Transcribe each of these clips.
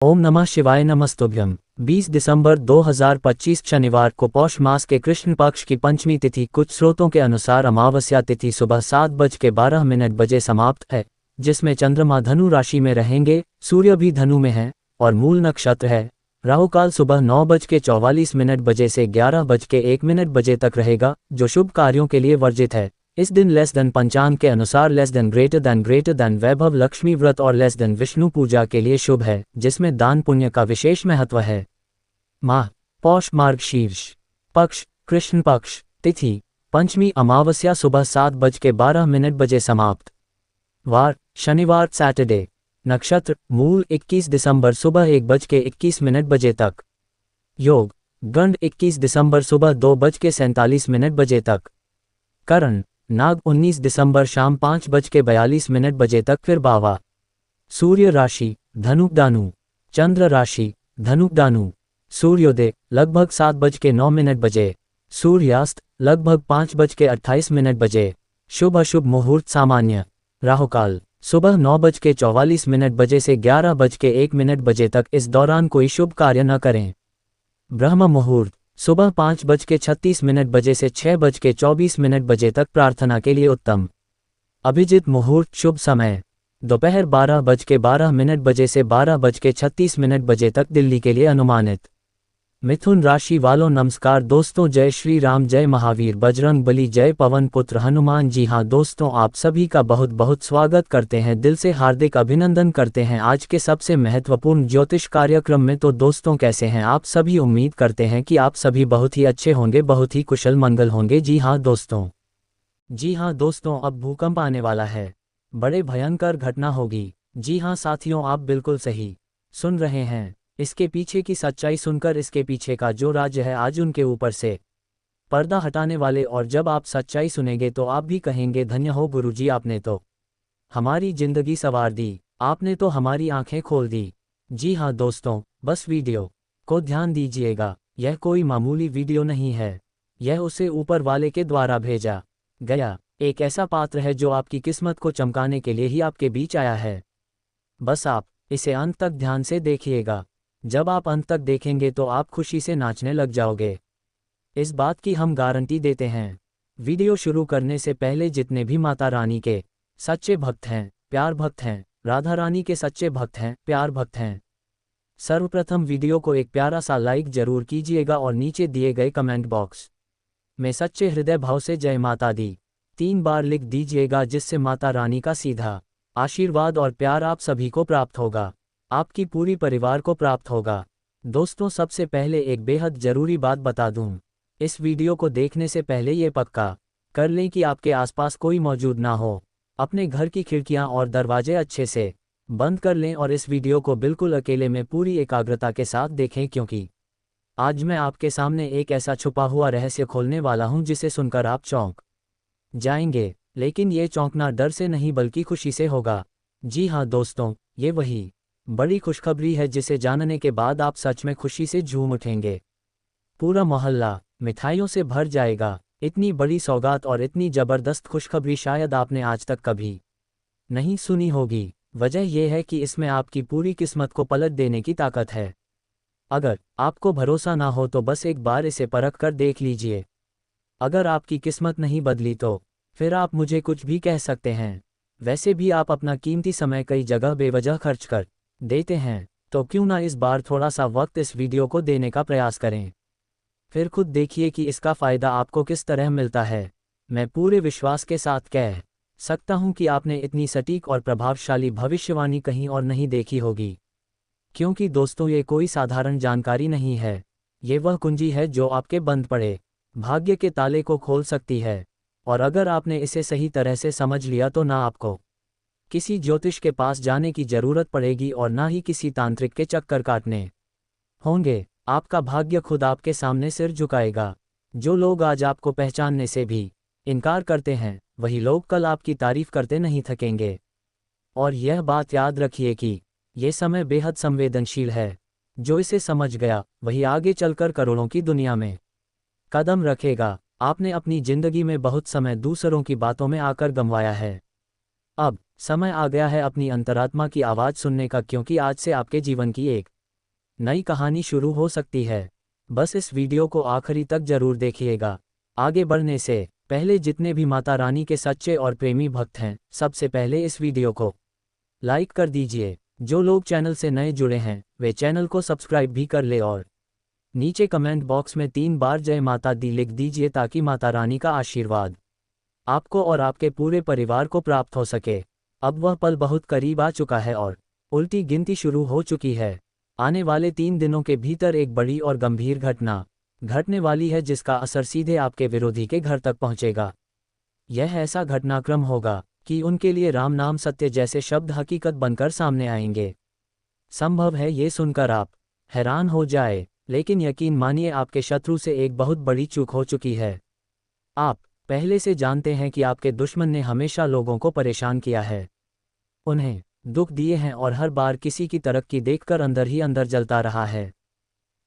ओम नमः शिवाय नमस्तुभ्यम। 20 दिसंबर 2025 शनिवार को पौष मास के कृष्ण पक्ष की पंचमी तिथि कुछ स्रोतों के अनुसार अमावस्या तिथि सुबह 7:12 समाप्त है, जिसमें चंद्रमा धनु राशि में रहेंगे, सूर्य भी धनु में है और मूल नक्षत्र है। राहुकाल सुबह 9:44 से 11:01 तक रहेगा, जो शुभ कार्यों के लिए वर्जित है। इस दिन लेस देन पंचांग के अनुसार लेस देन ग्रेटर देन वैभव लक्ष्मी व्रत और लेस देन विष्णु पूजा के लिए शुभ है, जिसमें दान पुण्य का विशेष महत्व है। माह पौष मार्ग शीर्ष पक्ष कृष्ण पक्ष तिथि पंचमी अमावस्या सुबह 7:12 समाप्त। वार शनिवार सैटरडे। नक्षत्र मूल 21 दिसंबर सुबह 1:21 तक। योग गंड 21 दिसंबर सुबह 2:47 तक। करण नाग 19 दिसंबर शाम 5:42 तक फिर बावा। सूर्य राशि धनुकदानु। चंद्र राशि धनुकदानु। सूर्योदय लगभग 7:09 सूर्यास्त लगभग 5:28 शुभ अशुभ मुहूर्त सामान्य। राहुकाल सुबह 9:44 से 11:01 तक। इस दौरान कोई शुभ कार्य न करें। ब्रह्म मुहूर्त सुबह 5:36 से 6:24 तक प्रार्थना के लिए उत्तम। अभिजित मुहूर्त शुभ समय दोपहर 12:12 से 12:36 तक दिल्ली के लिए अनुमानित। मिथुन राशि वालों नमस्कार दोस्तों, जय श्री राम, जय महावीर बजरंग बली, जय पवन पुत्र हनुमान। जी हाँ दोस्तों, आप सभी का बहुत बहुत स्वागत करते हैं, दिल से हार्दिक अभिनंदन करते हैं आज के सबसे महत्वपूर्ण ज्योतिष कार्यक्रम में। तो दोस्तों कैसे हैं आप सभी? उम्मीद करते हैं कि आप सभी बहुत ही अच्छे होंगे, बहुत ही कुशल मंगल होंगे। जी हाँ दोस्तों, अब भूकंप आने वाला है, बड़े भयंकर घटना होगी। जी हाँ साथियों, आप बिल्कुल सही सुन रहे हैं। इसके पीछे की सच्चाई सुनकर इसके पीछे का जो राज्य है आज उनके ऊपर से पर्दा हटाने वाले। और जब आप सच्चाई सुनेंगे तो आप भी कहेंगे धन्य हो गुरुजी, आपने तो हमारी जिंदगी संवार दी, आपने तो हमारी आंखें खोल दी। जी हाँ दोस्तों, बस वीडियो को ध्यान दीजिएगा, यह कोई मामूली वीडियो नहीं है, यह उसे ऊपर वाले के द्वारा भेजा गया एक ऐसा पात्र है जो आपकी किस्मत को चमकाने के लिए ही आपके बीच आया है। बस आप इसे अंत तक ध्यान से देखिएगा। जब आप अंत तक देखेंगे तो आप खुशी से नाचने लग जाओगे, इस बात की हम गारंटी देते हैं। वीडियो शुरू करने से पहले जितने भी माता रानी के सच्चे भक्त हैं, प्यार भक्त हैं, राधा रानी के सच्चे भक्त हैं, प्यार भक्त हैं, सर्वप्रथम वीडियो को एक प्यारा सा लाइक जरूर कीजिएगा और नीचे दिए गए कमेंट बॉक्स में सच्चे हृदय भाव से जय माता दी 3 बार लिख दीजिएगा, जिससे माता रानी का सीधा आशीर्वाद और प्यार आप सभी को प्राप्त होगा, आपकी पूरी परिवार को प्राप्त होगा। दोस्तों सबसे पहले एक बेहद जरूरी बात बता दूं, इस वीडियो को देखने से पहले ये पक्का कर लें कि आपके आसपास कोई मौजूद ना हो। अपने घर की खिड़कियां और दरवाजे अच्छे से बंद कर लें और इस वीडियो को बिल्कुल अकेले में पूरी एकाग्रता के साथ देखें, क्योंकि आज मैं आपके सामने एक ऐसा छुपा हुआ रहस्य खोलने वाला हूं जिसे सुनकर आप चौंक जाएंगे, लेकिन ये चौंकना डर से नहीं बल्कि खुशी से होगा। जी हाँ दोस्तों, ये वही बड़ी खुशखबरी है जिसे जानने के बाद आप सच में खुशी से झूम उठेंगे। पूरा मोहल्ला मिठाइयों से भर जाएगा। इतनी बड़ी सौगात और इतनी जबरदस्त खुशखबरी शायद आपने आज तक कभी नहीं सुनी होगी। वजह यह है कि इसमें आपकी पूरी किस्मत को पलट देने की ताकत है। अगर आपको भरोसा ना हो तो बस एक बार इसे परख कर देख लीजिए। अगर आपकी किस्मत नहीं बदली तो फिर आप मुझे कुछ भी कह सकते हैं। वैसे भी आप अपना कीमती समय कई जगह बेवजह खर्च कर देते हैं, तो क्यों ना इस बार थोड़ा सा वक्त इस वीडियो को देने का प्रयास करें, फिर खुद देखिए कि इसका फ़ायदा आपको किस तरह मिलता है। मैं पूरे विश्वास के साथ कह सकता हूं कि आपने इतनी सटीक और प्रभावशाली भविष्यवाणी कहीं और नहीं देखी होगी, क्योंकि दोस्तों ये कोई साधारण जानकारी नहीं है, ये वह कुंजी है जो आपके बंद पड़े भाग्य के ताले को खोल सकती है। और अगर आपने इसे सही तरह से समझ लिया तो ना आपको किसी ज्योतिष के पास जाने की जरूरत पड़ेगी और ना ही किसी तांत्रिक के चक्कर काटने होंगे। आपका भाग्य खुद आपके सामने सिर झुकाएगा। जो लोग आज आपको पहचानने से भी इनकार करते हैं, वही लोग कल आपकी तारीफ करते नहीं थकेंगे। और यह बात याद रखिए कि ये समय बेहद संवेदनशील है। जो इसे समझ गया वही आगे चलकर करोड़ों की दुनिया में कदम रखेगा। आपने अपनी जिंदगी में बहुत समय दूसरों की बातों में आकर गंवाया है, अब समय आ गया है अपनी अंतरात्मा की आवाज़ सुनने का, क्योंकि आज से आपके जीवन की एक नई कहानी शुरू हो सकती है। बस इस वीडियो को आखिरी तक जरूर देखिएगा। आगे बढ़ने से पहले जितने भी माता रानी के सच्चे और प्रेमी भक्त हैं, सबसे पहले इस वीडियो को लाइक कर दीजिए। जो लोग चैनल से नए जुड़े हैं वे चैनल को सब्सक्राइब भी कर ले और नीचे कमेंट बॉक्स में 3 बार जय माता दी लिख दीजिए, ताकि माता रानी का आशीर्वाद आपको और आपके पूरे परिवार को प्राप्त हो सके। अब वह पल बहुत करीब आ चुका है और उल्टी गिनती शुरू हो चुकी है। आने वाले 3 दिनों के भीतर एक बड़ी और गंभीर घटना घटने वाली है, जिसका असर सीधे आपके विरोधी के घर तक पहुंचेगा। यह ऐसा घटनाक्रम होगा कि उनके लिए राम नाम सत्य जैसे शब्द हकीकत बनकर सामने आएंगे। संभव है ये सुनकर आप हैरान हो जाए, लेकिन यकीन मानिए आपके शत्रु से एक बहुत बड़ी चूक हो चुकी है। आप पहले से जानते हैं कि आपके दुश्मन ने हमेशा लोगों को परेशान किया है, उन्हें दुख दिए हैं और हर बार किसी की तरक्की देखकर अंदर ही अंदर जलता रहा है।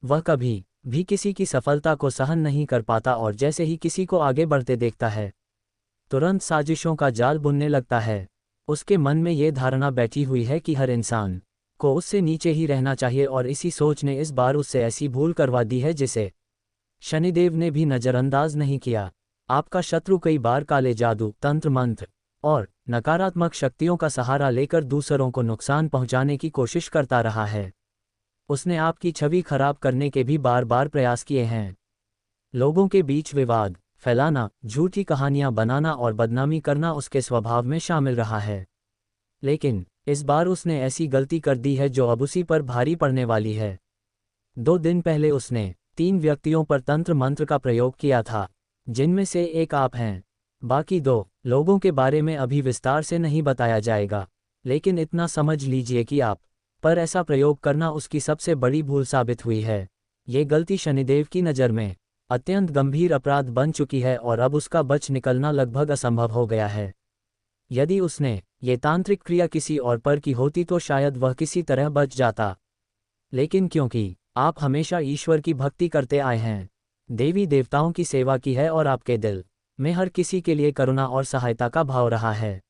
वह कभी भी किसी की सफलता को सहन नहीं कर पाता और जैसे ही किसी को आगे बढ़ते देखता है, तुरंत साजिशों का जाल बुनने लगता है। उसके मन में ये धारणा बैठी हुई है कि हर इंसान को उससे नीचे ही रहना चाहिए, और इसी सोच ने इस बार उससे ऐसी भूल करवा दी है जिसे शनिदेव ने भी नज़रअंदाज नहीं किया। आपका शत्रु कई बार काले जादू, तंत्र मंत्र और नकारात्मक शक्तियों का सहारा लेकर दूसरों को नुकसान पहुंचाने की कोशिश करता रहा है। उसने आपकी छवि खराब करने के भी बार बार प्रयास किए हैं। लोगों के बीच विवाद फैलाना, झूठी कहानियां बनाना और बदनामी करना उसके स्वभाव में शामिल रहा है। लेकिन इस बार उसने ऐसी गलती कर दी है जो अब उसी पर भारी पड़ने वाली है। 2 दिन पहले उसने 3 व्यक्तियों पर तंत्र मंत्र का प्रयोग किया था, जिनमें से एक आप हैं। बाकी 2 लोगों के बारे में अभी विस्तार से नहीं बताया जाएगा, लेकिन इतना समझ लीजिए कि आप पर ऐसा प्रयोग करना उसकी सबसे बड़ी भूल साबित हुई है। ये गलती शनिदेव की नज़र में अत्यंत गंभीर अपराध बन चुकी है और अब उसका बच निकलना लगभग असंभव हो गया है। यदि उसने ये तांत्रिक क्रिया किसी और पर की होती तो शायद वह किसी तरह बच जाता, लेकिन क्योंकि आप हमेशा ईश्वर की भक्ति करते आए हैं, देवी देवताओं की सेवा की है और आपके दिल में हर किसी के लिए करुणा और सहायता का भाव रहा है,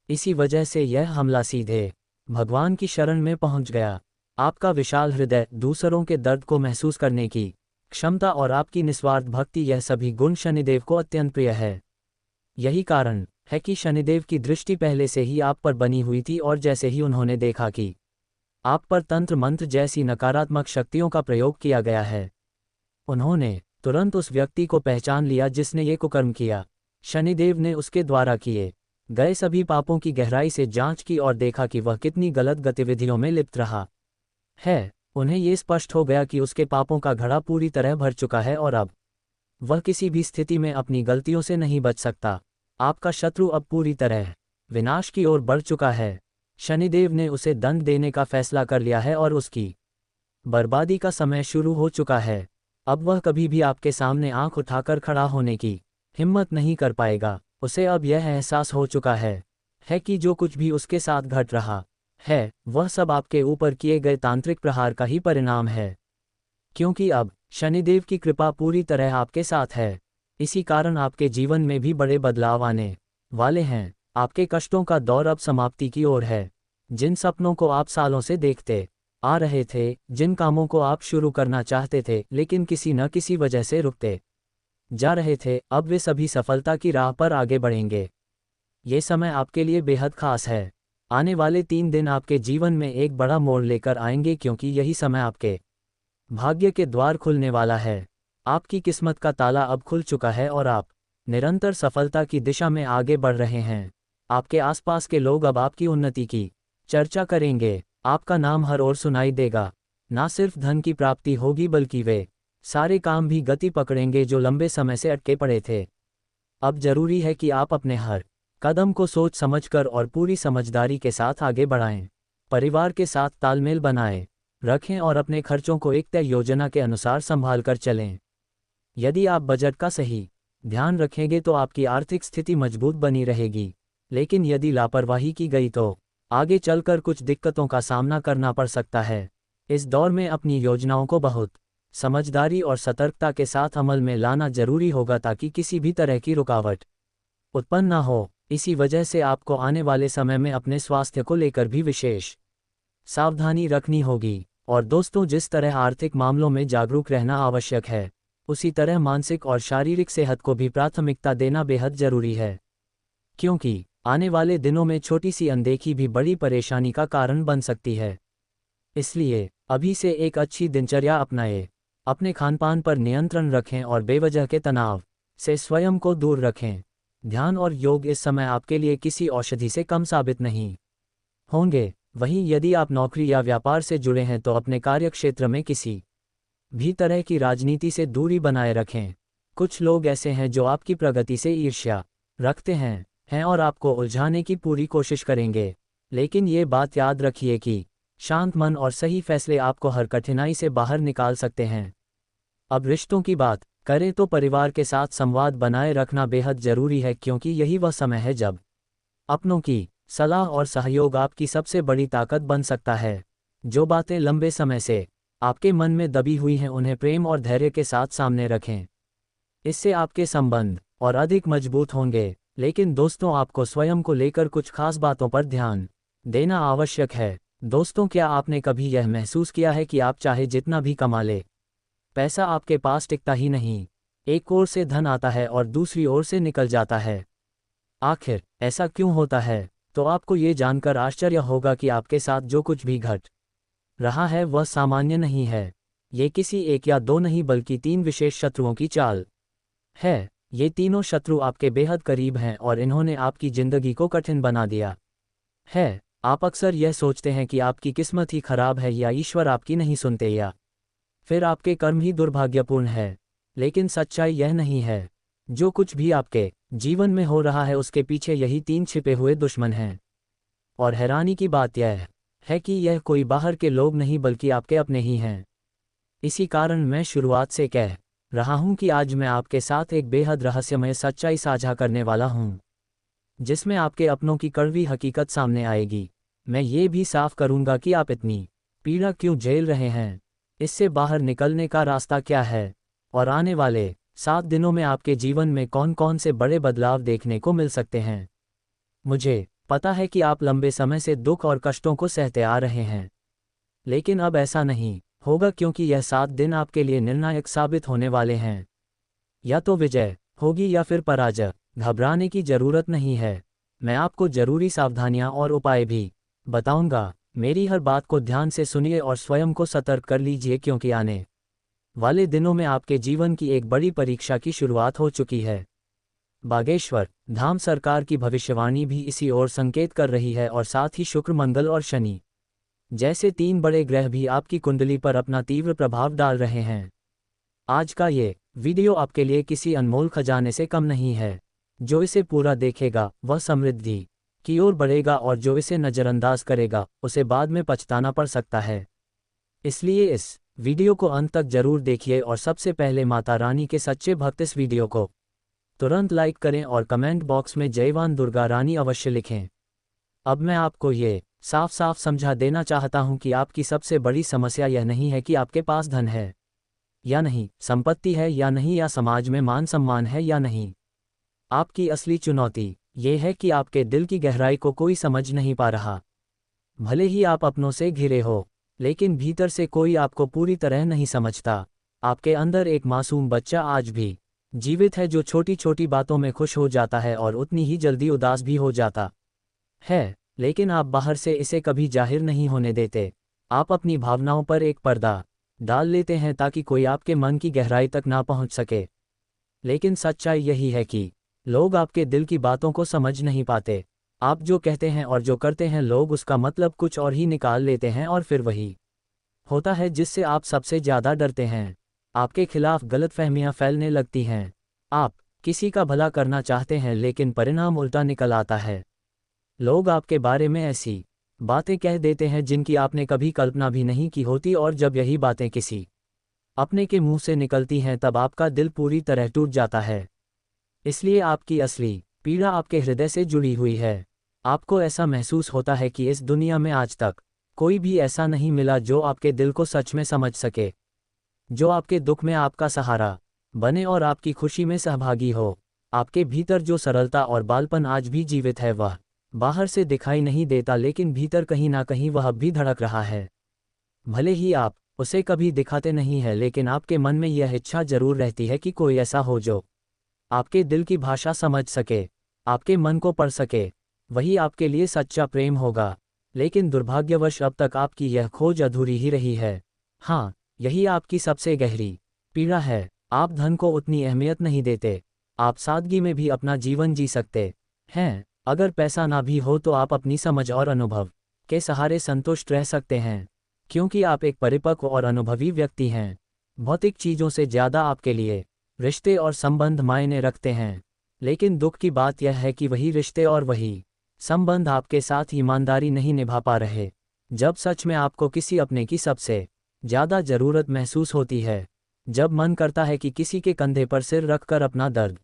इसी वजह से यह हमला सीधे भगवान की शरण में पहुंच गया। आपका विशाल हृदय, दूसरों के दर्द को महसूस करने की क्षमता और आपकी निस्वार्थ भक्ति, यह सभी गुण शनिदेव को अत्यंत प्रिय है। यही कारण है कि शनिदेव की दृष्टि पहले से ही आप पर बनी हुई थी, और जैसे ही उन्होंने देखा कि आप पर तंत्र मंत्र जैसी नकारात्मक शक्तियों का प्रयोग किया गया है, उन्होंने तुरंत उस व्यक्ति को पहचान लिया जिसने ये कुकर्म किया। शनिदेव ने उसके द्वारा किए गए सभी पापों की गहराई से जांच की और देखा कि वह कितनी गलत गतिविधियों में लिप्त रहा है। उन्हें ये स्पष्ट हो गया कि उसके पापों का घड़ा पूरी तरह भर चुका है और अब वह किसी भी स्थिति में अपनी गलतियों से नहीं बच सकता। आपका शत्रु अब पूरी तरह विनाश की ओर बढ़ चुका है। शनिदेव ने उसे दंड देने का फैसला कर लिया है और उसकी बर्बादी का समय शुरू हो चुका है। अब वह कभी भी आपके सामने आंख उठाकर खड़ा होने की हिम्मत नहीं कर पाएगा। उसे अब यह एहसास हो चुका है कि जो कुछ भी उसके साथ घट रहा है, वह सब आपके ऊपर किए गए तांत्रिक प्रहार का ही परिणाम है, क्योंकि अब शनिदेव की कृपा पूरी तरह आपके साथ है। इसी कारण आपके जीवन में भी बड़े बदलाव आने वाले हैं। आपके कष्टों का दौर अब समाप्ति की ओर है। जिन सपनों को आप सालों से देखते आ रहे थे, जिन कामों को आप शुरू करना चाहते थे लेकिन किसी न किसी वजह से रुकते जा रहे थे, अब वे सभी सफलता की राह पर आगे बढ़ेंगे। ये समय आपके लिए बेहद खास है। आने वाले 3 दिन आपके जीवन में एक बड़ा मोड़ लेकर आएंगे, क्योंकि यही समय आपके भाग्य के द्वार खुलने वाला है। आपकी किस्मत का ताला अब खुल चुका है और आप निरंतर सफलता की दिशा में आगे बढ़ रहे हैं। आपके आसपास के लोग अब आपकी उन्नति की चर्चा करेंगे। आपका नाम हर ओर सुनाई देगा। ना सिर्फ धन की प्राप्ति होगी, बल्कि वे सारे काम भी गति पकड़ेंगे जो लंबे समय से अटके पड़े थे। अब जरूरी है कि आप अपने हर कदम को सोच समझकर और पूरी समझदारी के साथ आगे बढ़ाएं। परिवार के साथ तालमेल बनाएं रखें और अपने खर्चों को एक तय योजना के अनुसार संभाल कर चलें। यदि आप बजट का सही ध्यान रखेंगे तो आपकी आर्थिक स्थिति मजबूत बनी रहेगी, लेकिन यदि लापरवाही की गई तो आगे चलकर कुछ दिक्कतों का सामना करना पड़ सकता है। इस दौर में अपनी योजनाओं को बहुत समझदारी और सतर्कता के साथ अमल में लाना जरूरी होगा, ताकि किसी भी तरह की रुकावट उत्पन्न न हो। इसी वजह से आपको आने वाले समय में अपने स्वास्थ्य को लेकर भी विशेष सावधानी रखनी होगी। और दोस्तों, जिस तरह आर्थिक मामलों में जागरूक रहना आवश्यक है, उसी तरह मानसिक और शारीरिक सेहत को भी प्राथमिकता देना बेहद जरूरी है, क्योंकि आने वाले दिनों में छोटी सी अनदेखी भी बड़ी परेशानी का कारण बन सकती है। इसलिए अभी से एक अच्छी दिनचर्या अपनाएं, अपने खानपान पर नियंत्रण रखें और बेवजह के तनाव से स्वयं को दूर रखें। ध्यान और योग इस समय आपके लिए किसी औषधि से कम साबित नहीं होंगे। वहीं यदि आप नौकरी या व्यापार से जुड़े हैं तो अपने कार्यक्षेत्र में किसी भी तरह की राजनीति से दूरी बनाए रखें। कुछ लोग ऐसे हैं जो आपकी प्रगति से ईर्ष्या रखते हैं और आपको उलझाने की पूरी कोशिश करेंगे। लेकिन ये बात याद रखिए कि शांत मन और सही फैसले आपको हर कठिनाई से बाहर निकाल सकते हैं। अब रिश्तों की बात करें तो परिवार के साथ संवाद बनाए रखना बेहद जरूरी है, क्योंकि यही वह समय है जब अपनों की सलाह और सहयोग आपकी सबसे बड़ी ताकत बन सकता है। जो बातें लंबे समय से आपके मन में दबी हुई हैं, उन्हें प्रेम और धैर्य के साथ सामने रखें। इससे आपके संबंध और अधिक मजबूत होंगे। लेकिन दोस्तों, आपको स्वयं को लेकर कुछ खास बातों पर ध्यान देना आवश्यक है। दोस्तों, क्या आपने कभी यह महसूस किया है कि आप चाहे जितना भी कमा ले, पैसा आपके पास टिकता ही नहीं। एक ओर से धन आता है और दूसरी ओर से निकल जाता है। आखिर ऐसा क्यों होता है? तो आपको ये जानकर आश्चर्य होगा कि आपके साथ जो कुछ भी घट रहा है वह सामान्य नहीं है। ये किसी एक या दो नहीं बल्कि 3 विशेष शत्रुओं की चाल है। ये तीनों शत्रु आपके बेहद करीब हैं और इन्होंने आपकी जिंदगी को कठिन बना दिया है। आप अक्सर यह सोचते हैं कि आपकी किस्मत ही खराब है, या ईश्वर आपकी नहीं सुनते, या फिर आपके कर्म ही दुर्भाग्यपूर्ण है। लेकिन सच्चाई यह नहीं है। जो कुछ भी आपके जीवन में हो रहा है उसके पीछे यही 3 छिपे हुए दुश्मन हैं। और हैरानी की बात यह है कि यह कोई बाहर के लोग नहीं बल्कि आपके अपने ही हैं। इसी कारण मैं शुरुआत से कह रहा हूं कि आज मैं आपके साथ एक बेहद रहस्यमय सच्चाई साझा करने वाला हूं, जिसमें आपके अपनों की कड़वी हकीकत सामने आएगी। मैं ये भी साफ करूंगा कि आप इतनी पीड़ा क्यों झेल रहे हैं, इससे बाहर निकलने का रास्ता क्या है, और आने वाले 7 दिनों में आपके जीवन में कौन कौन से बड़े बदलाव देखने को मिल सकते हैं। मुझे पता है कि आप लंबे समय से दुख और कष्टों को सहते आ रहे हैं, लेकिन अब ऐसा नहीं होगा, क्योंकि यह 7 दिन आपके लिए निर्णायक साबित होने वाले हैं। या तो विजय होगी या फिर पराजय। घबराने की जरूरत नहीं है। मैं आपको जरूरी सावधानियां और उपाय भी बताऊंगा। मेरी हर बात को ध्यान से सुनिए और स्वयं को सतर्क कर लीजिए, क्योंकि आने वाले दिनों में आपके जीवन की एक बड़ी परीक्षा की शुरुआत हो चुकी है। बागेश्वर धाम सरकार की भविष्यवाणी भी इसी ओर संकेत कर रही है, और साथ ही शुक्र, मंगल और शनि जैसे 3 बड़े ग्रह भी आपकी कुंडली पर अपना तीव्र प्रभाव डाल रहे हैं। आज का ये वीडियो आपके लिए किसी अनमोल खजाने से कम नहीं है। जो इसे पूरा देखेगा वह समृद्धि की ओर बढ़ेगा, और जो इसे नज़रअंदाज करेगा उसे बाद में पछताना पड़ सकता है। इसलिए इस वीडियो को अंत तक जरूर देखिए, और सबसे पहले माता रानी के सच्चे भक्त इस वीडियो को तुरंत लाइक करें और कमेंट बॉक्स में जयवान दुर्गा रानी अवश्य लिखें। अब मैं आपको ये साफ साफ समझा देना चाहता हूं कि आपकी सबसे बड़ी समस्या यह नहीं है कि आपके पास धन है या नहीं, संपत्ति है या नहीं, या समाज में मान सम्मान है या नहीं। आपकी असली चुनौती ये है कि आपके दिल की गहराई को कोई समझ नहीं पा रहा। भले ही आप अपनों से घिरे हो, लेकिन भीतर से कोई आपको पूरी तरह नहीं समझता। आपके अंदर एक मासूम बच्चा आज भी जीवित है, जो छोटी छोटी बातों में खुश हो जाता है और उतनी ही जल्दी उदास भी हो जाता है। लेकिन आप बाहर से इसे कभी जाहिर नहीं होने देते। आप अपनी भावनाओं पर एक पर्दा डाल लेते हैं ताकि कोई आपके मन की गहराई तक ना पहुंच सके। लेकिन सच्चाई यही है कि लोग आपके दिल की बातों को समझ नहीं पाते। आप जो कहते हैं और जो करते हैं, लोग उसका मतलब कुछ और ही निकाल लेते हैं, और फिर वही होता है जिससे आप सबसे ज़्यादा डरते हैं। आपके खिलाफ गलतफहमियां फैलने लगती हैं। आप किसी का भला करना चाहते हैं, लेकिन परिणाम उल्टा निकल आता है। लोग आपके बारे में ऐसी बातें कह देते हैं जिनकी आपने कभी कल्पना भी नहीं की होती, और जब यही बातें किसी अपने के मुंह से निकलती हैं तब आपका दिल पूरी तरह टूट जाता है। इसलिए आपकी असली पीड़ा आपके हृदय से जुड़ी हुई है। आपको ऐसा महसूस होता है कि इस दुनिया में आज तक कोई भी ऐसा नहीं मिला जो आपके दिल को सच में समझ सके, जो आपके दुख में आपका सहारा बने और आपकी खुशी में सहभागी हो। आपके भीतर जो सरलता और बालपन आज भी जीवित है वह बाहर से दिखाई नहीं देता, लेकिन भीतर कहीं ना कहीं वह अब भी धड़क रहा है। भले ही आप उसे कभी दिखाते नहीं है, लेकिन आपके मन में यह इच्छा जरूर रहती है कि कोई ऐसा हो जो आपके दिल की भाषा समझ सके, आपके मन को पढ़ सके। वही आपके लिए सच्चा प्रेम होगा। लेकिन दुर्भाग्यवश अब तक आपकी यह खोज अधूरी ही रही है। हाँ, यही आपकी सबसे गहरी पीड़ा है। आप धन को उतनी अहमियत नहीं देते। आप सादगी में भी अपना जीवन जी सकते हैं। अगर पैसा ना भी हो तो आप अपनी समझ और अनुभव के सहारे संतुष्ट रह सकते हैं, क्योंकि आप एक परिपक्व और अनुभवी व्यक्ति हैं। भौतिक चीज़ों से ज़्यादा आपके लिए रिश्ते और संबंध मायने रखते हैं। लेकिन दुख की बात यह है कि वही रिश्ते और वही संबंध आपके साथ ईमानदारी नहीं निभा पा रहे। जब सच में आपको किसी अपने की सबसे ज़्यादा ज़रूरत महसूस होती है, जब मन करता है कि किसी के कंधे पर सिर रखकर अपना दर्द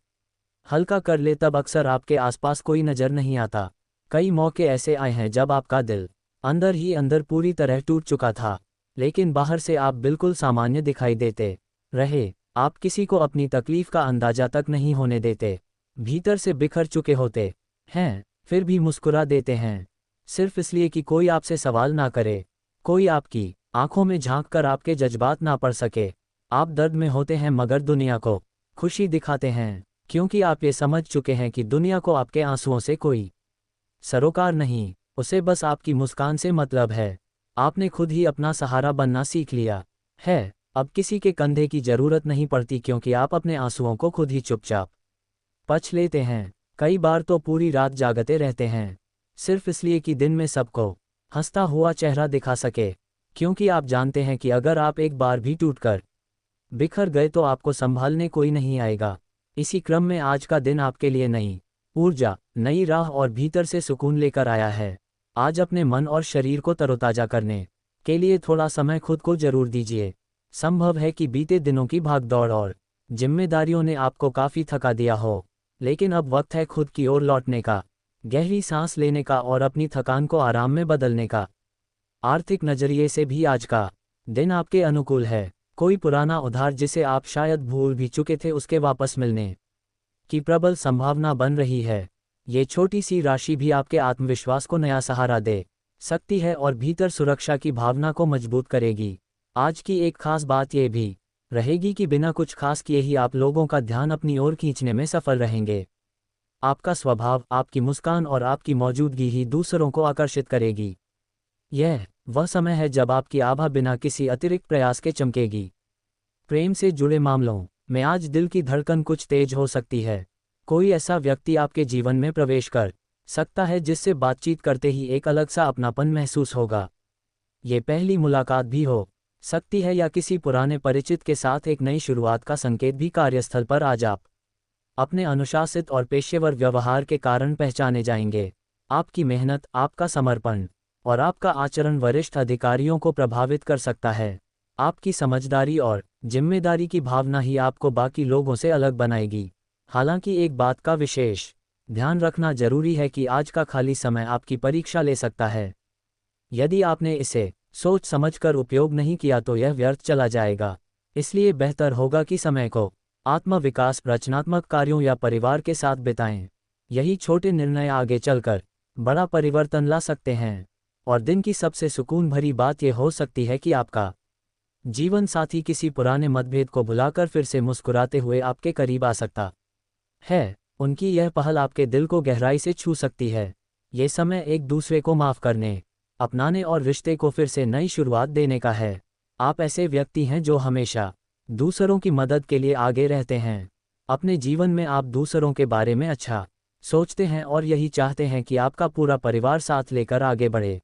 हल्का कर ले, तब अक्सर आपके आसपास कोई नज़र नहीं आता। कई मौके ऐसे आए हैं जब आपका दिल अंदर ही अंदर पूरी तरह टूट चुका था, लेकिन बाहर से आप बिल्कुल सामान्य दिखाई देते रहे। आप किसी को अपनी तकलीफ का अंदाजा तक नहीं होने देते। भीतर से बिखर चुके होते हैं, फिर भी मुस्कुरा देते हैं, सिर्फ इसलिए कि कोई आपसे सवाल ना करे, कोई आपकी आंखों में झांक कर आपके जज्बात ना पढ़ सके। आप दर्द में होते हैं मगर दुनिया को खुशी दिखाते हैं, क्योंकि आप ये समझ चुके हैं कि दुनिया को आपके आंसुओं से कोई सरोकार नहीं, उसे बस आपकी मुस्कान से मतलब है। आपने खुद ही अपना सहारा बनना सीख लिया है। अब किसी के कंधे की जरूरत नहीं पड़ती, क्योंकि आप अपने आंसुओं को खुद ही चुपचाप पच लेते हैं। कई बार तो पूरी रात जागते रहते हैं, सिर्फ इसलिए कि दिन में सबको हंसता हुआ चेहरा दिखा सके, क्योंकि आप जानते हैं कि अगर आप एक बार भी टूटकर बिखर गए तो आपको संभालने कोई नहीं आएगा। इसी क्रम में आज का दिन आपके लिए नई ऊर्जा, नई राह और भीतर से सुकून लेकर आया है। आज अपने मन और शरीर को तरोताजा करने के लिए थोड़ा समय खुद को जरूर दीजिए। संभव है कि बीते दिनों की भागदौड़ और जिम्मेदारियों ने आपको काफ़ी थका दिया हो, लेकिन अब वक्त है खुद की ओर लौटने का, गहरी सांस लेने का और अपनी थकान को आराम में बदलने का। आर्थिक नज़रिए से भी आज का दिन आपके अनुकूल है। कोई पुराना उधार जिसे आप शायद भूल भी चुके थे, उसके वापस मिलने की प्रबल संभावना बन रही है। ये छोटी सी राशि भी आपके आत्मविश्वास को नया सहारा दे सकती है और भीतर सुरक्षा की भावना को मजबूत करेगी। आज की एक खास बात यह भी रहेगी कि बिना कुछ खास किए ही आप लोगों का ध्यान अपनी ओर खींचने में सफल रहेंगे। आपका स्वभाव, आपकी मुस्कान और आपकी मौजूदगी ही दूसरों को आकर्षित करेगी। यह वह समय है जब आपकी आभा बिना किसी अतिरिक्त प्रयास के चमकेगी। प्रेम से जुड़े मामलों में आज दिल की धड़कन कुछ तेज हो सकती है। कोई ऐसा व्यक्ति आपके जीवन में प्रवेश कर सकता है जिससे बातचीत करते ही एक अलग सा अपनापन महसूस होगा। ये पहली मुलाकात भी हो सकती है या किसी पुराने परिचित के साथ एक नई शुरुआत का संकेत भी। कार्यस्थल पर आज आप अपने अनुशासित और पेशेवर व्यवहार के कारण पहचाने जाएंगे। आपकी मेहनत, आपका समर्पण और आपका आचरण वरिष्ठ अधिकारियों को प्रभावित कर सकता है। आपकी समझदारी और जिम्मेदारी की भावना ही आपको बाकी लोगों से अलग बनाएगी। हालांकि एक बात का विशेष ध्यान रखना जरूरी है कि आज का खाली समय आपकी परीक्षा ले सकता है। यदि आपने इसे सोच समझकर उपयोग नहीं किया तो यह व्यर्थ चला जाएगा। इसलिए बेहतर होगा कि समय को आत्मविकास, रचनात्मक कार्यों या परिवार के साथ बिताएं। यही छोटे निर्णय आगे चलकर बड़ा परिवर्तन ला सकते हैं। और दिन की सबसे सुकून भरी बात यह हो सकती है कि आपका जीवन साथी किसी पुराने मतभेद को भुलाकर फिर से मुस्कुराते हुए आपके करीब आ सकता है। उनकी यह पहल आपके दिल को गहराई से छू सकती है। ये समय एक दूसरे को माफ़ करने, अपनाने और रिश्ते को फिर से नई शुरुआत देने का है। आप ऐसे व्यक्ति हैं जो हमेशा दूसरों की मदद के लिए आगे रहते हैं। अपने जीवन में आप दूसरों के बारे में अच्छा सोचते हैं और यही चाहते हैं कि आपका पूरा परिवार साथ लेकर आगे बढ़े।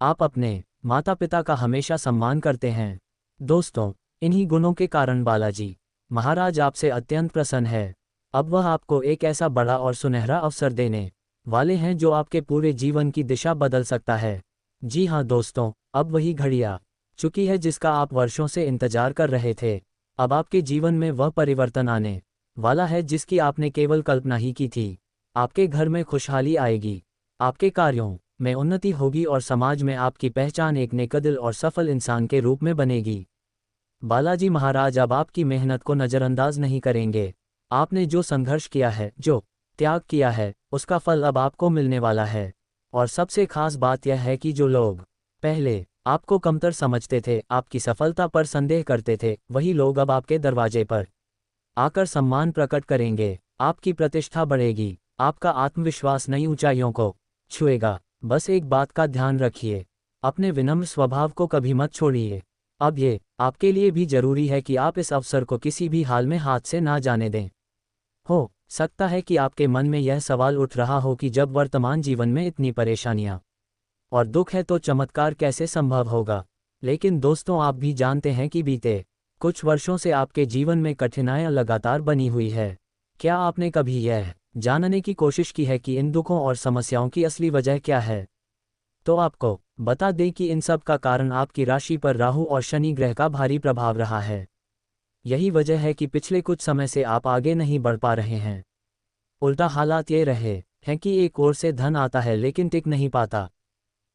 आप अपने माता पिता का हमेशा सम्मान करते हैं। दोस्तों, इन्हीं गुणों के कारण बालाजी महाराज आपसे अत्यंत प्रसन्न है। अब वह आपको एक ऐसा बड़ा और सुनहरा अवसर देने वाले हैं जो आपके पूरे जीवन की दिशा बदल सकता है। जी हाँ दोस्तों, अब वही घड़ी आ चुकी है जिसका आप वर्षों से इंतजार कर रहे थे। अब आपके जीवन में वह परिवर्तन आने वाला है जिसकी आपने केवल कल्पना ही की थी। आपके घर में खुशहाली आएगी, आपके कार्यों में उन्नति होगी और समाज में आपकी पहचान एक नेकदिल और सफल इंसान के रूप में बनेगी। बालाजी महाराज अब आपकी मेहनत को नज़रअंदाज नहीं करेंगे। आपने जो संघर्ष किया है, जो त्याग किया है, उसका फल अब आपको मिलने वाला है। और सबसे खास बात यह है कि जो लोग पहले आपको कमतर समझते थे, आपकी सफलता पर संदेह करते थे, वही लोग अब आपके दरवाजे पर आकर सम्मान प्रकट करेंगे। आपकी प्रतिष्ठा बढ़ेगी, आपका आत्मविश्वास नई ऊंचाइयों को छुएगा। बस एक बात का ध्यान रखिए, अपने विनम्र स्वभाव को कभी मत छोड़िए। अब ये आपके लिए भी जरूरी है कि आप इस अवसर को किसी भी हाल में हाथ से ना जाने दें। हो सकता है कि आपके मन में यह सवाल उठ रहा हो कि जब वर्तमान जीवन में इतनी परेशानियां और दुख है तो चमत्कार कैसे संभव होगा। लेकिन दोस्तों, आप भी जानते हैं कि बीते कुछ वर्षों से आपके जीवन में कठिनाइयां लगातार बनी हुई है। क्या आपने कभी यह जानने की कोशिश की है कि इन दुखों और समस्याओं की असली वजह क्या है? तो आपको बता दें कि इन सब का कारण आपकी राशि पर राहु और शनि ग्रह का भारी प्रभाव रहा है। यही वजह है कि पिछले कुछ समय से आप आगे नहीं बढ़ पा रहे हैं। उल्टा हालात ये रहे हैं कि एक ओर से धन आता है लेकिन टिक नहीं पाता।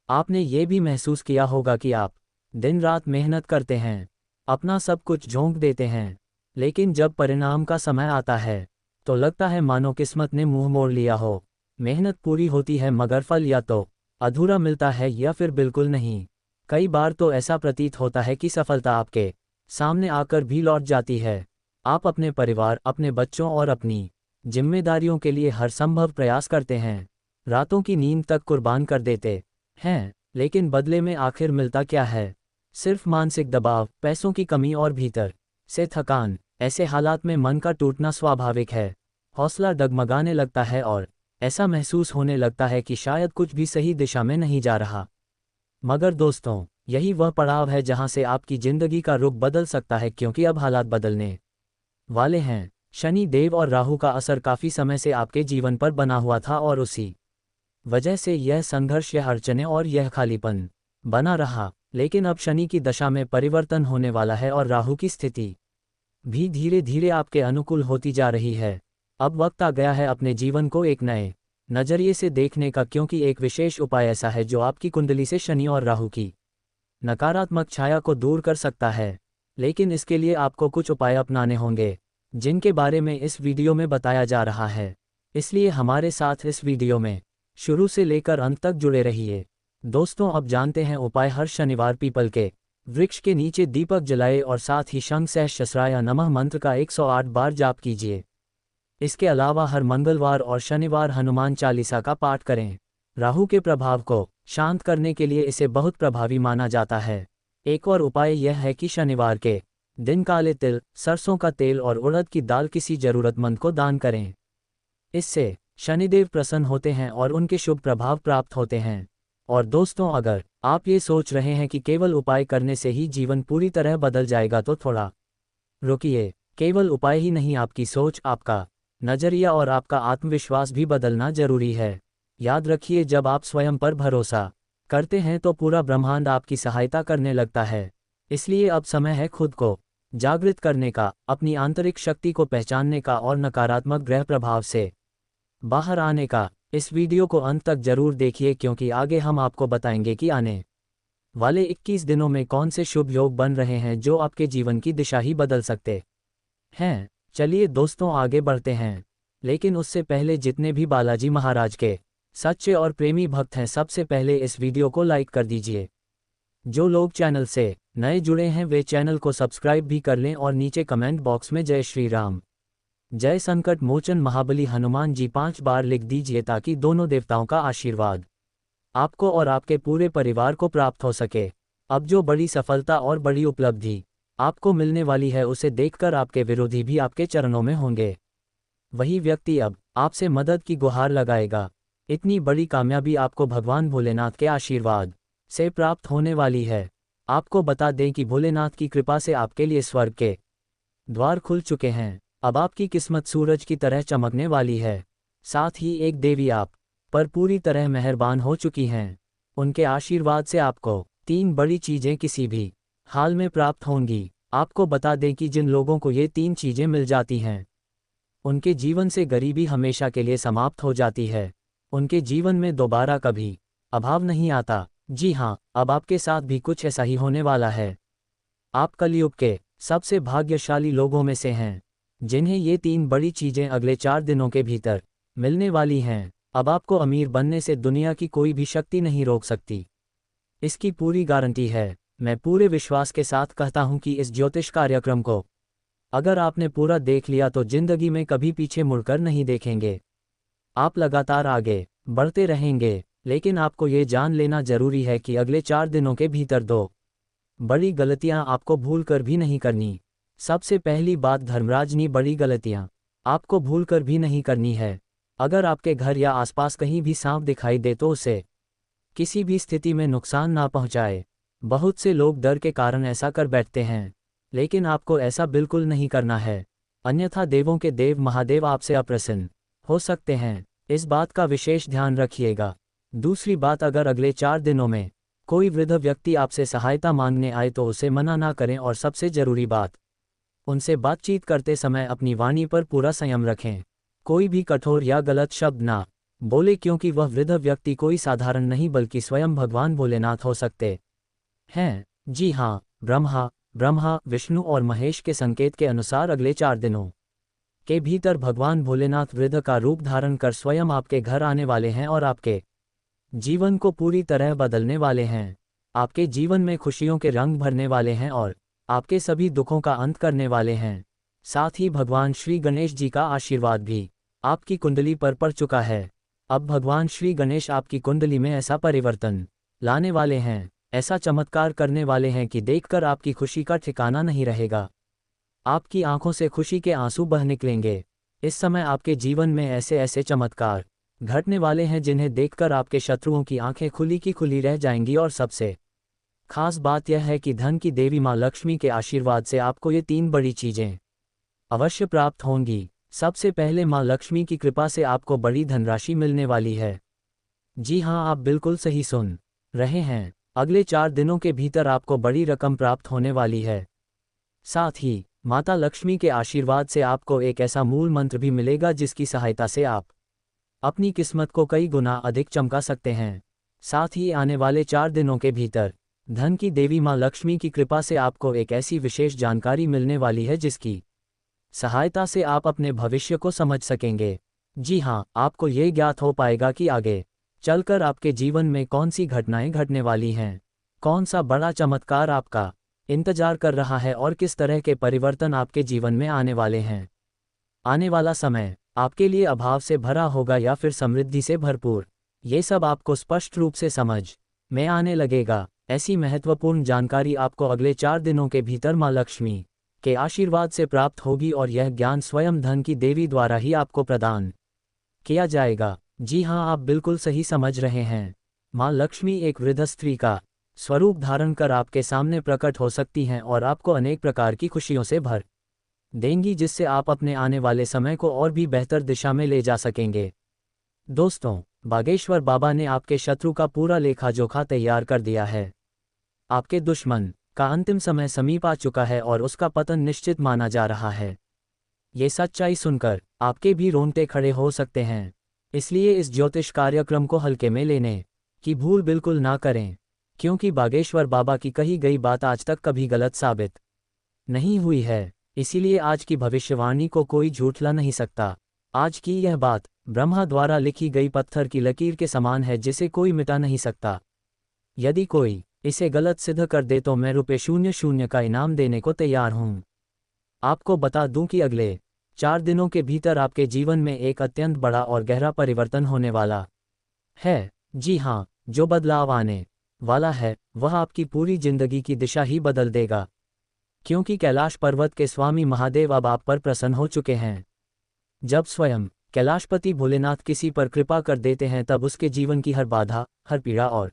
आपने ये भी महसूस किया होगा कि आप दिन रात मेहनत करते हैं, अपना सब कुछ झोंक देते हैं, लेकिन जब परिणाम का समय आता है तो लगता है मानो किस्मत ने मुंह मोड़ लिया हो। मेहनत पूरी होती है मगर फल या तो अधूरा मिलता है या फिर बिल्कुल नहीं। कई बार तो ऐसा प्रतीत होता है कि सफलता आपके सामने आकर भी लौट जाती है। आप अपने परिवार, अपने बच्चों और अपनी जिम्मेदारियों के लिए हर संभव प्रयास करते हैं, रातों की नींद तक कुर्बान कर देते हैं, लेकिन बदले में आखिर मिलता क्या है? सिर्फ मानसिक दबाव, पैसों की कमी और भीतर से थकान। ऐसे हालात में मन का टूटना स्वाभाविक है। हौसला डगमगाने लगता है और ऐसा महसूस होने लगता है कि शायद कुछ भी सही दिशा में नहीं जा रहा। मगर दोस्तों, यही वह पड़ाव है जहां से आपकी जिंदगी का रुख बदल सकता है, क्योंकि अब हालात बदलने वाले हैं। शनि देव और राहु का असर काफी समय से आपके जीवन पर बना हुआ था और उसी वजह से यह संघर्ष, यह अड़चनें और यह खालीपन बना रहा। लेकिन अब शनि की दशा में परिवर्तन होने वाला है और राहु की स्थिति भी धीरे धीरे आपके अनुकूल होती जा रही है। अब वक्त आ गया है अपने जीवन को एक नए नजरिए से देखने का, क्योंकि एक विशेष उपाय ऐसा है जो आपकी कुंडली से शनि और राहु की नकारात्मक छाया को दूर कर सकता है। लेकिन इसके लिए आपको कुछ उपाय अपनाने होंगे, जिनके बारे में इस वीडियो में बताया जा रहा है। इसलिए हमारे साथ इस वीडियो में शुरू से लेकर अंत तक जुड़े रहिए। दोस्तों, अब जानते हैं उपाय। हर शनिवार पीपल के वृक्ष के नीचे दीपक जलाए और साथ ही शंख सहस्राय नमः मंत्र का 108 बार जाप कीजिए। इसके अलावा हर मंगलवार और शनिवार हनुमान चालीसा का पाठ करें। राहु के प्रभाव को शांत करने के लिए इसे बहुत प्रभावी माना जाता है। एक और उपाय यह है कि शनिवार के दिन काले तिल, सरसों का तेल और उड़द की दाल किसी जरूरतमंद को दान करें। इससे शनिदेव प्रसन्न होते हैं और उनके शुभ प्रभाव प्राप्त होते हैं। और दोस्तों, अगर आप ये सोच रहे हैं कि केवल उपाय करने से ही जीवन पूरी तरह बदल जाएगा तो थोड़ा रुकिए। केवल उपाय ही नहीं, आपकी सोच, आपका नजरिया और आपका आत्मविश्वास भी बदलना जरूरी है। याद रखिए, जब आप स्वयं पर भरोसा करते हैं तो पूरा ब्रह्मांड आपकी सहायता करने लगता है। इसलिए अब समय है खुद को जागृत करने का, अपनी आंतरिक शक्ति को पहचानने का और नकारात्मक ग्रह प्रभाव से बाहर आने का। इस वीडियो को अंत तक जरूर देखिए, क्योंकि आगे हम आपको बताएंगे कि आने वाले 21 दिनों में कौन से शुभ योग बन रहे हैं जो आपके जीवन की दिशा ही बदल सकते हैं। चलिए दोस्तों, आगे बढ़ते हैं। लेकिन उससे पहले जितने भी बालाजी महाराज के सच्चे और प्रेमी भक्त हैं, सबसे पहले इस वीडियो को लाइक कर दीजिए। जो लोग चैनल से नए जुड़े हैं वे चैनल को सब्सक्राइब भी कर लें और नीचे कमेंट बॉक्स में जय श्री राम, जय संकट मोचन महाबली हनुमान जी 5 बार लिख दीजिए, ताकि दोनों देवताओं का आशीर्वाद आपको और आपके पूरे परिवार को प्राप्त हो सके। अब जो बड़ी सफलता और बड़ी उपलब्धि आपको मिलने वाली है, उसे देखकर आपके विरोधी भी आपके चरणों में होंगे। वही व्यक्ति अब आपसे मदद की गुहार लगाएगा। इतनी बड़ी कामयाबी आपको भगवान भोलेनाथ के आशीर्वाद से प्राप्त होने वाली है। आपको बता दें कि भोलेनाथ की कृपा से आपके लिए स्वर्ग के द्वार खुल चुके हैं। अब आपकी किस्मत सूरज की तरह चमकने वाली है। साथ ही एक देवी आप पर पूरी तरह मेहरबान हो चुकी हैं। उनके आशीर्वाद से आपको 3 बड़ी चीजें किसी भी हाल में प्राप्त होंगी। आपको बता दें कि जिन लोगों को ये 3 चीजें मिल जाती हैं, उनके जीवन से गरीबी हमेशा के लिए समाप्त हो जाती है। उनके जीवन में दोबारा कभी अभाव नहीं आता। जी हाँ, अब आपके साथ भी कुछ ऐसा ही होने वाला है। आप कलयुग के सबसे भाग्यशाली लोगों में से हैं। जिन्हें ये 3 बड़ी चीजें अगले 4 दिनों के भीतर मिलने वाली हैं। अब आपको अमीर बनने से दुनिया की कोई भी शक्ति नहीं रोक सकती। इसकी पूरी गारंटी है। मैं पूरे विश्वास के साथ कहता हूं कि इस ज्योतिष कार्यक्रम को अगर आपने पूरा देख लिया तो जिंदगी में कभी पीछे मुड़कर नहीं देखेंगे। आप लगातार आगे बढ़ते रहेंगे, लेकिन आपको ये जान लेना जरूरी है कि अगले 4 दिनों के भीतर 2 बड़ी गलतियां आपको भूल कर भी नहीं करनी। सबसे पहली बात, धर्मराज ने बड़ी गलतियां आपको भूल कर भी नहीं करनी है। अगर आपके घर या आसपास कहीं भी सांप दिखाई दे तो उसे किसी भी स्थिति में नुकसान ना पहुंचाए। बहुत से लोग डर के कारण ऐसा कर बैठते हैं, लेकिन आपको ऐसा बिल्कुल नहीं करना है, अन्यथा देवों के देव महादेव आपसे अप्रसन्न हो सकते हैं। इस बात का विशेष ध्यान रखिएगा। दूसरी बात, अगर अगले 4 दिनों में कोई वृद्ध व्यक्ति आपसे सहायता मांगने आए तो उसे मना ना करें, और सबसे जरूरी बात, उनसे बातचीत करते समय अपनी वाणी पर पूरा संयम रखें। कोई भी कठोर या गलत शब्द ना बोले, क्योंकि वह वृद्ध व्यक्ति कोई साधारण नहीं बल्कि स्वयं भगवान भोलेनाथ हो सकते हैं। जी हाँ, ब्रह्मा, विष्णु और महेश के संकेत के अनुसार अगले 4 दिनों के भीतर भगवान भोलेनाथ वृद्ध का रूप धारण कर स्वयं आपके घर आने वाले हैं और आपके जीवन को पूरी तरह बदलने वाले हैं। आपके जीवन में खुशियों के रंग भरने वाले हैं और आपके सभी दुखों का अंत करने वाले हैं। साथ ही भगवान श्री गणेश जी का आशीर्वाद भी आपकी कुंडली पर पड़ चुका है। अब भगवान श्री गणेश आपकी कुंडली में ऐसा परिवर्तन लाने वाले हैं, ऐसा चमत्कार करने वाले हैं कि देखकर आपकी खुशी का ठिकाना नहीं रहेगा। आपकी आंखों से खुशी के आंसू बह निकलेंगे। इस समय आपके जीवन में ऐसे ऐसे चमत्कार घटने वाले हैं जिन्हें देखकर आपके शत्रुओं की आंखें खुली की खुली रह जाएंगी। और सबसे खास बात यह है कि धन की देवी मां लक्ष्मी के आशीर्वाद से आपको ये 3 बड़ी चीजें अवश्य प्राप्त होंगी। सबसे पहले, मां लक्ष्मी की कृपा से आपको बड़ी धनराशि मिलने वाली है। जी हाँ, आप बिल्कुल सही सुन रहे हैं। अगले 4 दिनों के भीतर आपको बड़ी रकम प्राप्त होने वाली है। साथ ही माता लक्ष्मी के आशीर्वाद से आपको एक ऐसा मूल मंत्र भी मिलेगा जिसकी सहायता से आप अपनी किस्मत को कई गुना अधिक चमका सकते हैं। साथ ही आने वाले 4 दिनों के भीतर धन की देवी मां लक्ष्मी की कृपा से आपको एक ऐसी विशेष जानकारी मिलने वाली है जिसकी सहायता से आप अपने भविष्य को समझ सकेंगे। जी हाँ, आपको ये ज्ञात हो पाएगा कि आगे चलकर आपके जीवन में कौन सी घटनाएं घटने वाली हैं, कौन सा बड़ा चमत्कार आपका इंतजार कर रहा है और किस तरह के परिवर्तन आपके जीवन में आने वाले हैं। आने वाला समय आपके लिए अभाव से भरा होगा या फिर समृद्धि से भरपूर, ये सब आपको स्पष्ट रूप से समझ में आने लगेगा। ऐसी महत्वपूर्ण जानकारी आपको अगले 4 दिनों के भीतर मां लक्ष्मी के आशीर्वाद से प्राप्त होगी और यह ज्ञान स्वयं धन की देवी द्वारा ही आपको प्रदान किया जाएगा। जी हाँ, आप बिल्कुल सही समझ रहे हैं। मां लक्ष्मी एक वृद्ध स्त्री का स्वरूप धारण कर आपके सामने प्रकट हो सकती हैं और आपको अनेक प्रकार की खुशियों से भर देंगी, जिससे आप अपने आने वाले समय को और भी बेहतर दिशा में ले जा सकेंगे। दोस्तों, बागेश्वर बाबा ने आपके शत्रु का पूरा लेखा जोखा तैयार कर दिया है। आपके दुश्मन का अंतिम समय समीप आ चुका है और उसका पतन निश्चित माना जा रहा है। ये सच्चाई सुनकर आपके भी रोंगटे खड़े हो सकते हैं। इसलिए इस ज्योतिष कार्यक्रम को हल्के में लेने की भूल बिल्कुल ना करें, क्योंकि बागेश्वर बाबा की कही गई बात आज तक कभी गलत साबित नहीं हुई है। इसीलिए आज की भविष्यवाणी को कोई झूठला नहीं सकता। आज की यह बात ब्रह्मा द्वारा लिखी गई पत्थर की लकीर के समान है जिसे कोई मिटा नहीं सकता। यदि कोई इसे गलत सिद्ध कर दे तो मैं ₹0 का इनाम देने को तैयार हूँ। आपको बता दूं कि अगले 4 दिनों के भीतर आपके जीवन में एक अत्यंत बड़ा और गहरा परिवर्तन होने वाला है। जी हाँ, जो बदलाव आने वाला है वह आपकी पूरी जिंदगी की दिशा ही बदल देगा, क्योंकि कैलाश पर्वत के स्वामी महादेव अब आप पर प्रसन्न हो चुके हैं। जब स्वयं कैलाशपति भोलेनाथ किसी पर कृपा कर देते हैं तब उसके जीवन की हर बाधा, हर पीड़ा और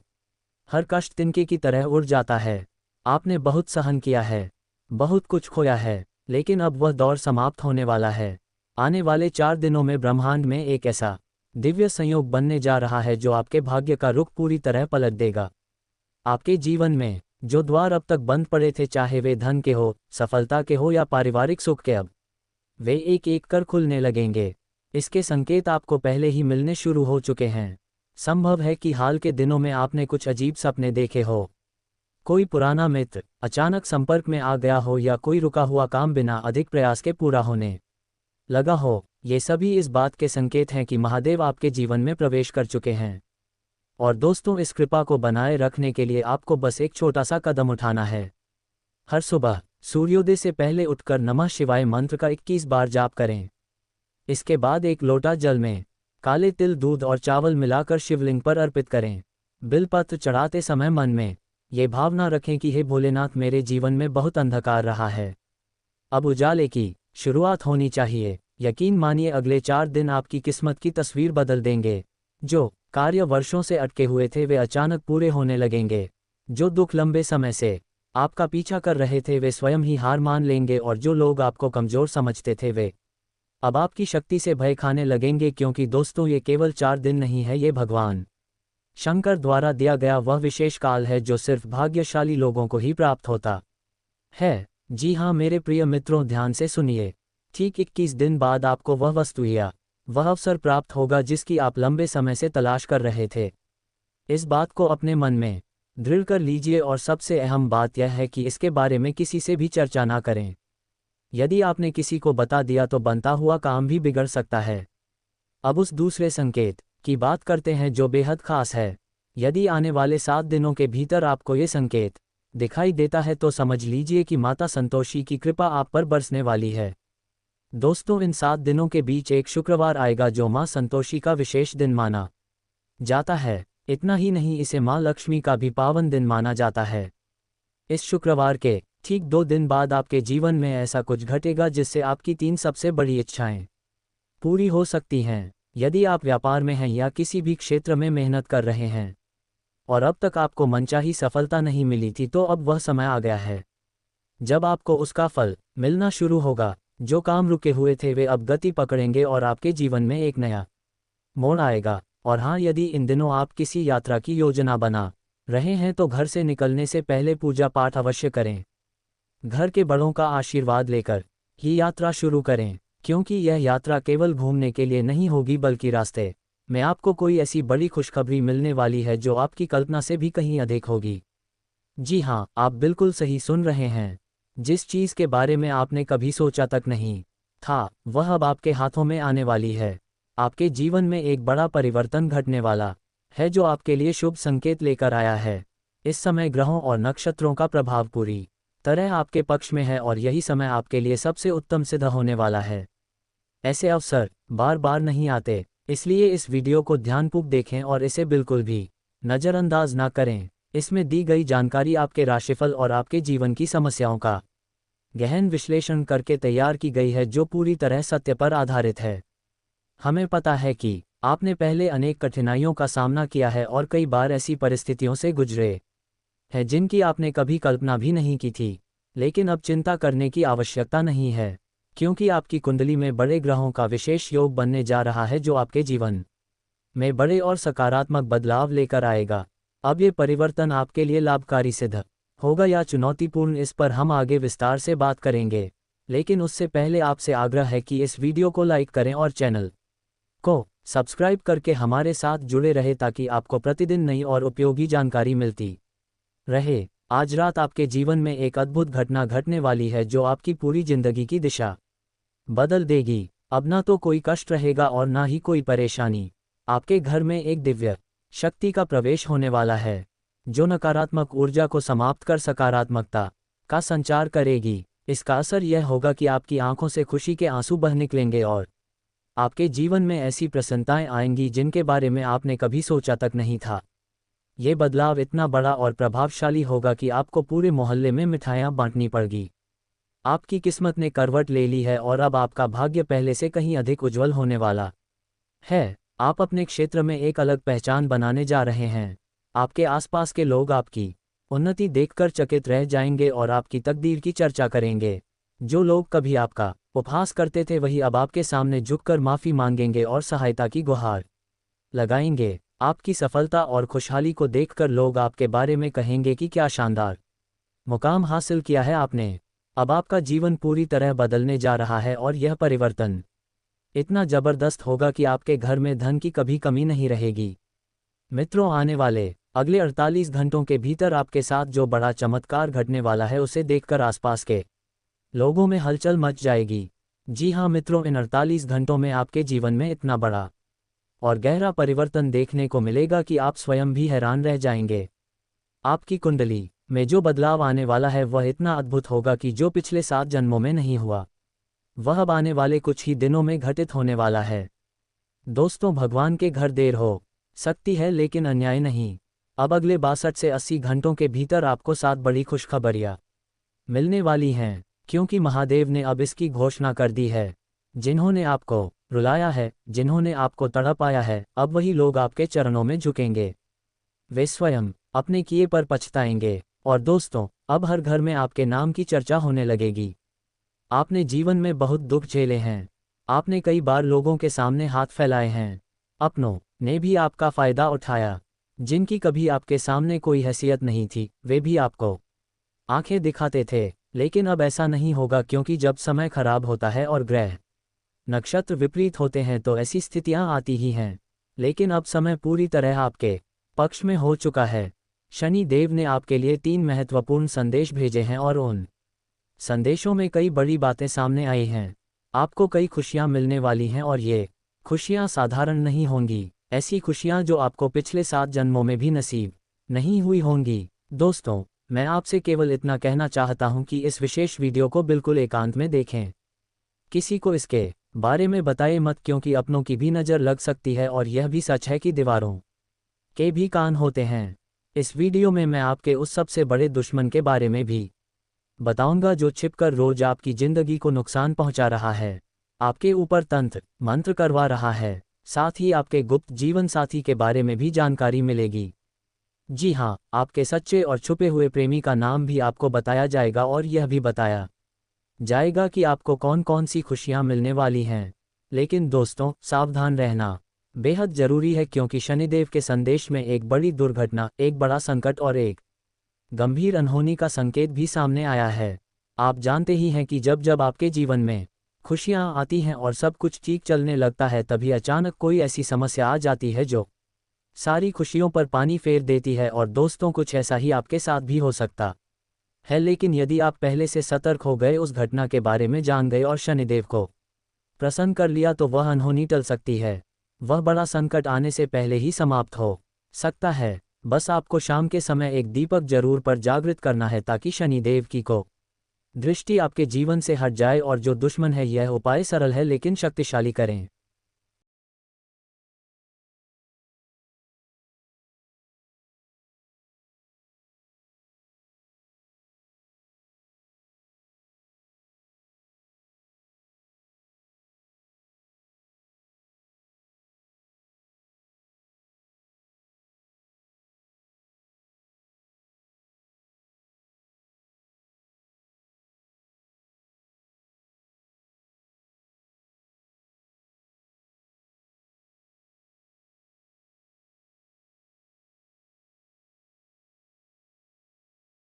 हर कष्ट तिनके की तरह उड़ जाता है। आपने बहुत सहन किया है, बहुत कुछ खोया है, लेकिन अब वह दौर समाप्त होने वाला है। आने वाले 4 दिनों में ब्रह्मांड में एक ऐसा दिव्य संयोग बनने जा रहा है जो आपके भाग्य का रुख पूरी तरह पलट देगा। आपके जीवन में जो द्वार अब तक बंद पड़े थे, चाहे वे धन के हो, सफलता के हो या पारिवारिक सुख के, अब वे एक एक कर खुलने लगेंगे। इसके संकेत आपको पहले ही मिलने शुरू हो चुके हैं। संभव है कि हाल के दिनों में आपने कुछ अजीब सपने देखे हो, कोई पुराना मित्र अचानक संपर्क में आ गया हो या कोई रुका हुआ काम बिना अधिक प्रयास के पूरा होने लगा हो, ये सभी इस बात के संकेत हैं कि महादेव आपके जीवन में प्रवेश कर चुके हैं। और दोस्तों, इस कृपा को बनाए रखने के लिए आपको बस एक छोटा सा कदम उठाना है। हर सुबह सूर्योदय से पहले उठकर नमः शिवाय मंत्र का 21 बार जाप करें। इसके बाद एक लोटा जल में काले तिल, दूध और चावल मिलाकर शिवलिंग पर अर्पित करें। बिलपत्र चढ़ाते समय मन में ये भावना रखें कि हे भोलेनाथ, मेरे जीवन में बहुत अंधकार रहा है, अब उजाले की शुरुआत होनी चाहिए। यकीन मानिए, अगले 4 दिन आपकी किस्मत की तस्वीर बदल देंगे। जो कार्य वर्षों से अटके हुए थे वे अचानक पूरे होने लगेंगे। जो दुख लंबे समय से आपका पीछा कर रहे थे वे स्वयं ही हार मान लेंगे, और जो लोग आपको कमजोर समझते थे वे अब आपकी शक्ति से भय खाने लगेंगे। क्योंकि दोस्तों, ये केवल 4 दिन नहीं है, ये भगवान शंकर द्वारा दिया गया वह विशेष काल है जो सिर्फ भाग्यशाली लोगों को ही प्राप्त होता है। जी हाँ मेरे प्रिय मित्रों, ध्यान से सुनिए। ठीक 21 दिन बाद आपको वह वस्तु या वह अवसर प्राप्त होगा जिसकी आप लंबे समय से तलाश कर रहे थे। इस बात को अपने मन में दृढ़ कर लीजिए, और सबसे अहम बात यह है कि इसके बारे में किसी से भी चर्चा ना करें। यदि आपने किसी को बता दिया तो बनता हुआ काम भी बिगड़ सकता है। अब उस दूसरे संकेत की बात करते हैं जो बेहद खास है। यदि आने वाले 7 दिनों के भीतर आपको ये संकेत दिखाई देता है तो समझ लीजिए कि माता संतोषी की कृपा आप पर बरसने वाली है। दोस्तों, इन 7 दिनों के बीच एक शुक्रवार आएगा जो मां संतोषी का विशेष दिन माना जाता है। इतना ही नहीं, इसे मां लक्ष्मी का भी पावन दिन माना जाता है। इस शुक्रवार के ठीक 2 दिन बाद आपके जीवन में ऐसा कुछ घटेगा जिससे आपकी 3 सबसे बड़ी इच्छाएं पूरी हो सकती हैं। यदि आप व्यापार में हैं या किसी भी क्षेत्र में मेहनत कर रहे हैं और अब तक आपको मनचाही सफलता नहीं मिली थी, तो अब वह समय आ गया है जब आपको उसका फल मिलना शुरू होगा। जो काम रुके हुए थे वे अब गति पकड़ेंगे और आपके जीवन में एक नया मोड़ आएगा। और हाँ, यदि इन दिनों आप किसी यात्रा की योजना बना रहे हैं तो घर से निकलने से पहले पूजा पाठ अवश्य करें। घर के बड़ों का आशीर्वाद लेकर ही यात्रा शुरू करें, क्योंकि यह यात्रा केवल घूमने के लिए नहीं होगी बल्कि रास्ते में आपको कोई ऐसी बड़ी खुशखबरी मिलने वाली है जो आपकी कल्पना से भी कहीं अधिक होगी। जी हाँ, आप बिल्कुल सही सुन रहे हैं। जिस चीज़ के बारे में आपने कभी सोचा तक नहीं था वह अब आपके हाथों में आने वाली है। आपके जीवन में एक बड़ा परिवर्तन घटने वाला है जो आपके लिए शुभ संकेत लेकर आया है। इस समय ग्रहों और नक्षत्रों का प्रभाव पूरी तरह आपके पक्ष में है और यही समय आपके लिए सबसे उत्तम सिद्ध होने वाला है। ऐसे अवसर बार बार नहीं आते, इसलिए इस वीडियो को ध्यानपूर्वक देखें और इसे बिल्कुल भी नज़रअंदाज ना करें। इसमें दी गई जानकारी आपके राशिफल और आपके जीवन की समस्याओं का गहन विश्लेषण करके तैयार की गई है जो पूरी तरह सत्य पर आधारित है। हमें पता है कि आपने पहले अनेक कठिनाइयों का सामना किया है और कई बार ऐसी परिस्थितियों से गुजरे हैं जिनकी आपने कभी कल्पना भी नहीं की थी। लेकिन अब चिंता करने की आवश्यकता नहीं है, क्योंकि आपकी कुंडली में बड़े ग्रहों का विशेष योग बनने जा रहा है जो आपके जीवन में बड़े और सकारात्मक बदलाव लेकर आएगा। अब ये परिवर्तन आपके लिए लाभकारी सिद्ध होगा या चुनौतीपूर्ण, इस पर हम आगे विस्तार से बात करेंगे। लेकिन उससे पहले आपसे आग्रह है कि इस वीडियो को लाइक करें और चैनल को सब्सक्राइब करके हमारे साथ जुड़े रहे ताकि आपको प्रतिदिन नई और उपयोगी जानकारी मिलती रहे। आज रात आपके जीवन में एक अद्भुत घटना घटने वाली है जो आपकी पूरी जिंदगी की दिशा बदल देगी। अब ना तो कोई कष्ट रहेगा और ना ही कोई परेशानी। आपके घर में एक दिव्य शक्ति का प्रवेश होने वाला है जो नकारात्मक ऊर्जा को समाप्त कर सकारात्मकता का संचार करेगी। इसका असर यह होगा कि आपकी आंखों से खुशी के आंसू बह निकलेंगे और आपके जीवन में ऐसी प्रसन्नताएं आएंगी जिनके बारे में आपने कभी सोचा तक नहीं था। ये बदलाव इतना बड़ा और प्रभावशाली होगा कि आपको पूरे मोहल्ले में मिठाइयाँ बांटनी पड़गी। आपकी किस्मत ने करवट ले ली है और अब आपका भाग्य पहले से कहीं अधिक उज्जवल होने वाला है। आप अपने क्षेत्र में एक अलग पहचान बनाने जा रहे हैं। आपके आसपास के लोग आपकी उन्नति देखकर चकित रह जाएंगे और आपकी तकदीर की चर्चा करेंगे। जो लोग कभी आपका उपहास करते थे वही अब आपके सामने झुककर माफ़ी मांगेंगे और सहायता की गुहार लगाएंगे। आपकी सफलता और खुशहाली को देखकर लोग आपके बारे में कहेंगे कि क्या शानदार मुकाम हासिल किया है आपने। अब आपका जीवन पूरी तरह बदलने जा रहा है और यह परिवर्तन इतना जबरदस्त होगा कि आपके घर में धन की कभी कमी नहीं रहेगी। मित्रों, आने वाले अगले 48 घंटों के भीतर आपके साथ जो बड़ा चमत्कार घटने वाला है उसे देखकर आसपास के लोगों में हलचल मच जाएगी। जी हाँ मित्रों, इन 48 घंटों में आपके जीवन में इतना बड़ा और गहरा परिवर्तन देखने को मिलेगा कि आप स्वयं भी हैरान रह जाएंगे। आपकी कुंडली में जो बदलाव आने वाला है वह इतना अद्भुत होगा कि जो पिछले 7 जन्मों में नहीं हुआ वह अब आने वाले कुछ ही दिनों में घटित होने वाला है। दोस्तों, भगवान के घर देर हो सकती है लेकिन अन्याय नहीं। अब अगले 62 से 80 घंटों के भीतर आपको 7 बड़ी खुशखबरियां मिलने वाली हैं, क्योंकि महादेव ने अब इसकी घोषणा कर दी है। जिन्होंने आपको रुलाया है, जिन्होंने आपको तड़पाया है, अब वही लोग आपके चरणों में झुकेंगे। वे स्वयं अपने किए पर पछताएंगे। और दोस्तों, अब हर घर में आपके नाम की चर्चा होने लगेगी। आपने जीवन में बहुत दुख झेले हैं। आपने कई बार लोगों के सामने हाथ फैलाए हैं। अपनों ने भी आपका फायदा उठाया। जिनकी कभी आपके सामने कोई हैसियत नहीं थी, वे भी आपको आंखें दिखाते थे। लेकिन अब ऐसा नहीं होगा, क्योंकि जब समय खराब होता है और ग्रह नक्षत्र विपरीत होते हैं तो ऐसी स्थितियां आती ही हैं। लेकिन अब समय पूरी तरह आपके पक्ष में हो चुका है। शनि देव ने आपके लिए 3 महत्वपूर्ण संदेश भेजे हैं और उन संदेशों में कई बड़ी बातें सामने आई हैं। आपको कई खुशियां मिलने वाली हैं और ये खुशियां साधारण नहीं होंगी। ऐसी खुशियां जो आपको पिछले 7 जन्मों में भी नसीब नहीं हुई होंगी। दोस्तों, मैं आपसे केवल इतना कहना चाहता हूं कि इस विशेष वीडियो को बिल्कुल एकांत में देखें। किसी को इसके बारे में बताएं मत, क्योंकि अपनों की भी नज़र लग सकती है और यह भी सच है कि दीवारों के भी कान होते हैं। इस वीडियो में मैं आपके उस सबसे बड़े दुश्मन के बारे में भी बताऊंगा जो छिपकर रोज आपकी जिंदगी को नुकसान पहुंचा रहा है, आपके ऊपर तंत्र मंत्र करवा रहा है। साथ ही आपके गुप्त जीवन साथी के बारे में भी जानकारी मिलेगी। जी हाँ, आपके सच्चे और छुपे हुए प्रेमी का नाम भी आपको बताया जाएगा और यह भी बताया जाएगा कि आपको कौन कौन सी खुशियां मिलने वाली हैं। लेकिन दोस्तों, सावधान रहना बेहद जरूरी है, क्योंकि शनिदेव के संदेश में एक बड़ी दुर्घटना, एक बड़ा संकट और एक गंभीर अनहोनी का संकेत भी सामने आया है। आप जानते ही हैं कि जब जब आपके जीवन में खुशियां आती हैं और सब कुछ ठीक चलने लगता है, तभी अचानक कोई ऐसी समस्या आ जाती है जो सारी खुशियों पर पानी फेर देती है। और दोस्तों, कुछ ऐसा ही आपके साथ भी हो सकता है। लेकिन यदि आप पहले से सतर्क हो गए, उस घटना के बारे में जान गए और शनिदेव को प्रसन्न कर लिया, तो वह अनहोनी टल सकती है। वह बड़ा संकट आने से पहले ही समाप्त हो सकता है। बस आपको शाम के समय एक दीपक जरूर पर जागृत करना है, ताकि शनिदेव की को दृष्टि आपके जीवन से हट जाए। और जो दुश्मन है, यह उपाय सरल है लेकिन शक्तिशाली करें।